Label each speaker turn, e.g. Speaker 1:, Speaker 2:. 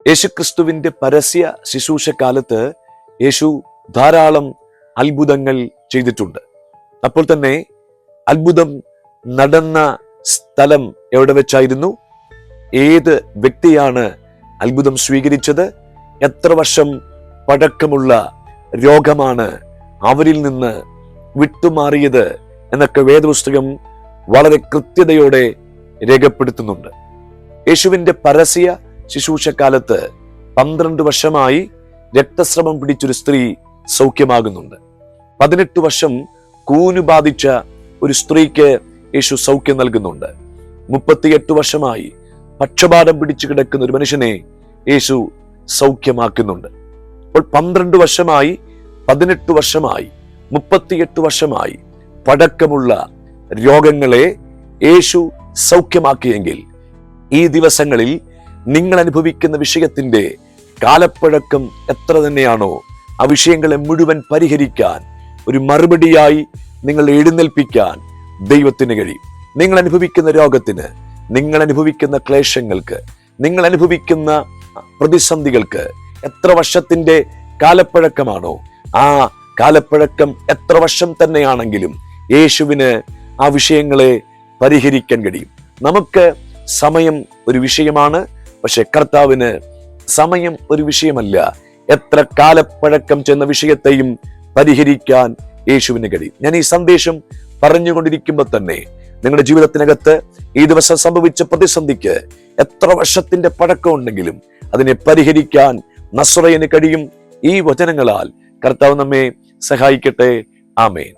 Speaker 1: യേശുക്രിസ്തുവിന്റെ പരസ്യ ശുശ്രൂഷ കാലത്ത് യേശു ധാരാളം അത്ഭുതങ്ങൾ ചെയ്തിട്ടുണ്ട്. അപ്പോൾ തന്നെ അത്ഭുതം നടന്ന സ്ഥലം എവിടെ വെച്ചായിരുന്നു? ഏത് വ്യക്തിയാണ് അത്ഭുതം സ്വീകരിച്ചത്? എത്ര വർഷം പഴക്കമുള്ള രോഗമാണ് അവരിൽ നിന്ന് വിട്ടുമാറിയത് എന്നൊക്കെ വേദപുസ്തകം വളരെ കൃത്യതയോടെ രേഖപ്പെടുത്തുന്നുണ്ട്. യേശുവിന്റെ പരസ്യ ശുശ്രൂഷക്കാലത്ത് 12 വർഷമായി രക്തസ്രവം പിടിച്ചൊരു സ്ത്രീ സൗഖ്യമാകുന്നുണ്ട്. 18 വർഷം കൂന് ബാധിച്ച ഒരു സ്ത്രീക്ക് യേശു സൗഖ്യം നൽകുന്നുണ്ട്. 38 വർഷമായി പക്ഷപാതം പിടിച്ചു കിടക്കുന്ന ഒരു മനുഷ്യനെ യേശു സൗഖ്യമാക്കുന്നുണ്ട്. അപ്പോൾ 12 വർഷമായി, 18 വർഷമായി, 38 വർഷമായി പഴക്കമുള്ള രോഗങ്ങളെ യേശു സൗഖ്യമാക്കിയെങ്കിൽ ഈ ദിവസങ്ങളിൽ നിങ്ങൾ അനുഭവിക്കുന്ന വിഷയത്തിന്റെ കാലപ്പഴക്കം എത്ര തന്നെയാണോ, ആ വിഷയങ്ങളെ മുഴുവൻ പരിഹരിക്കാൻ, ഒരു മറുപടിയായി നിങ്ങൾ എഴുന്നേൽപ്പിക്കാൻ ദൈവത്തിന് കഴിയും. നിങ്ങൾ അനുഭവിക്കുന്ന രോഗത്തിന്, നിങ്ങൾ അനുഭവിക്കുന്ന ക്ലേശങ്ങൾക്ക്, നിങ്ങൾ അനുഭവിക്കുന്ന പ്രതിസന്ധികൾക്ക് എത്ര വർഷത്തിന്റെ കാലപ്പഴക്കമാണോ, ആ കാലപ്പഴക്കം എത്ര വർഷം തന്നെയാണെങ്കിലും യേശുവിന് ആ വിഷയങ്ങളെ പരിഹരിക്കാൻ കഴിയും. നമുക്ക് സമയം ഒരു വിഷയമാണ്, പക്ഷെ കർത്താവിന് സമയം ഒരു വിഷയമല്ല. എത്ര കാലപ്പഴക്കം ചെന്ന വിഷയത്തെയും പരിഹരിക്കാൻ യേശുവിന് കഴിയും. ഞാൻ ഈ സന്ദേശം പറഞ്ഞുകൊണ്ടിരിക്കുമ്പോൾ തന്നെ നിങ്ങളുടെ ജീവിതത്തിനകത്ത് ഈ ദിവസം സംഭവിച്ച പ്രതിസന്ധിക്ക് എത്ര വർഷത്തിന്റെ പഴക്കം ഉണ്ടെങ്കിലും അതിനെ പരിഹരിക്കാൻ നസ്രയന് കഴിയും. ഈ വചനങ്ങളാൽ കർത്താവ് നമ്മെ സഹായിക്കട്ടെ. ആമേൻ.